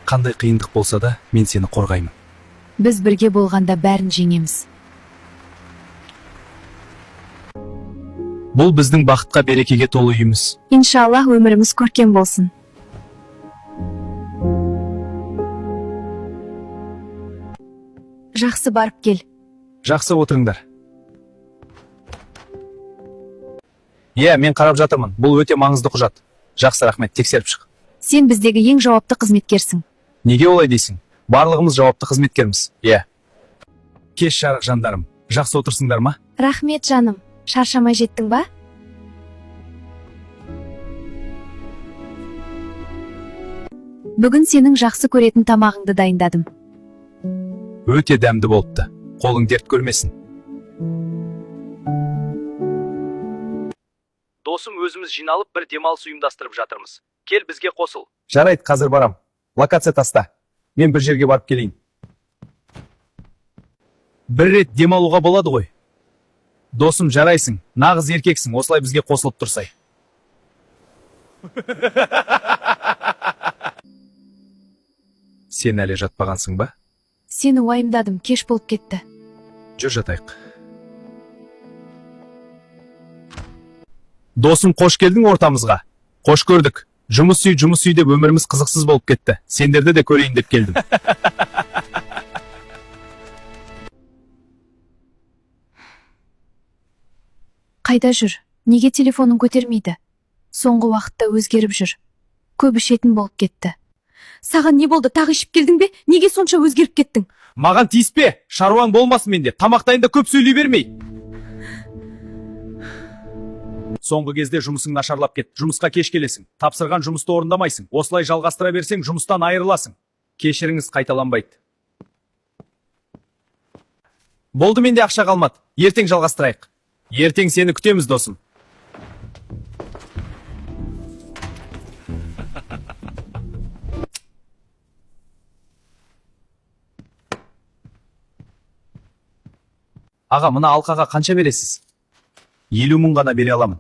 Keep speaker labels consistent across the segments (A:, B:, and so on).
A: Қандай қиындық болса да, мен сені қорғаймын.
B: Біз бірге болғанда бәрін жеңеміз.
A: Бұл біздің бақытқа берекеге толы үйіміз.
B: Иншаллах өміріміз көркем болсын. Жақсы, барып кел.
A: Жақсы, отырыңдар. Мен қарап жатырмын. Бұл өте маңызды құжат. Жақсы, рахмет, тексеріп шық.
B: Сен біздегі ең жауапты қызметкерсің.
A: Неге олай дейсің? Барлығымыз жауапты қызметкерміз. Кеш жарық жандарым. Жақсы отырсыңдар ма?
B: Рахмет жаным. Шаршамай жеттің ба? Бүгін сенің жақсы көретін тамағыңды дайындадым.
A: Өте дәмді болыпты. Қолың дерт көрмесін. Досым, өзіміз жиналып бір демалыс ұйымдастырып жатырмыз. Кел бізге қосыл. Жарайды, қазір барам. Локация таста. Мен бір жерге барып келейін. Бір рет демалуға болады ғой. Досым, жарайсың. Нағыз еркексің. Осылай бізге қосылып тұрсай. Сен әлі жатпағансың ба?
B: Сені уайымдадым, кеш болып кетті.
A: Жүр, жатайық. Досым, қош келдің ортамызға. Қош көрдік. Жұмыс үй деп өміріміз қызықсыз болып кетті. Сендерді де көрейін деп келдім.
B: Қайда жүр? Неге телефонын көтермейді? Соңғы уақытта өзгеріп жүр. Көп ішетін болып кетті. Саған не болды? Тағы ішіп келдің бе? Неге сонша өзгеріп кеттің?
A: Маған тиіспе, шаруаң болмасын менде. Тамақтайында көп сөйлей бермей. Соңғы кезде жұмысың нашарлап кет. Жұмысқа кеш келесің. Тапсырған жұмысты орындамайсың. Осылай жалғастыра берсең, жұмыстан айырыласың. Кешіріңіз қайталанбайды. Болды, менде ақша қалмады. Ертең жалғастырайық. Ертең сені күтеміз, досым. Аға, мына алқаға қанша бересіз? 50 мың ғана бере аламын.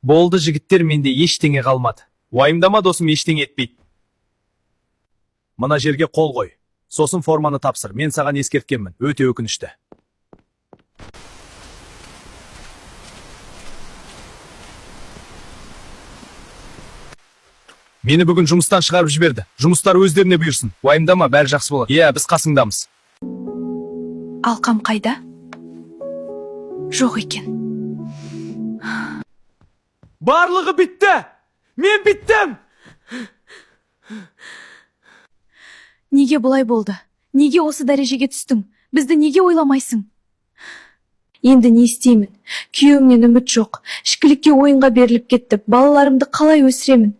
A: Болды жігіттер, менде ештеңе қалмады. Уайымдама досым, ештеңе етпейді. Мына жерге қол қой. Сосын форманы тапсыр. Мен саған ескерткенмін. Өте өкінішті. Мені бүгін жұмыстан шығарып жіберді. Жұмыстар өздеріне бұйырсын. Уайымдама, бәрі жақсы болады. Біз қасыңдамыз.
B: Алқам қайда? Жоқ екен.
A: Барлығы бітті! Мен біттім!
B: Неге бұлай болды? Неге осы дәрежеге түстің? Бізді неге ойламайсың? Енді не істеймін? Күйеуімнен үміт жоқ. Ішкілікке ойынға беріліп кетті. Балаларымды қалай өсіремін?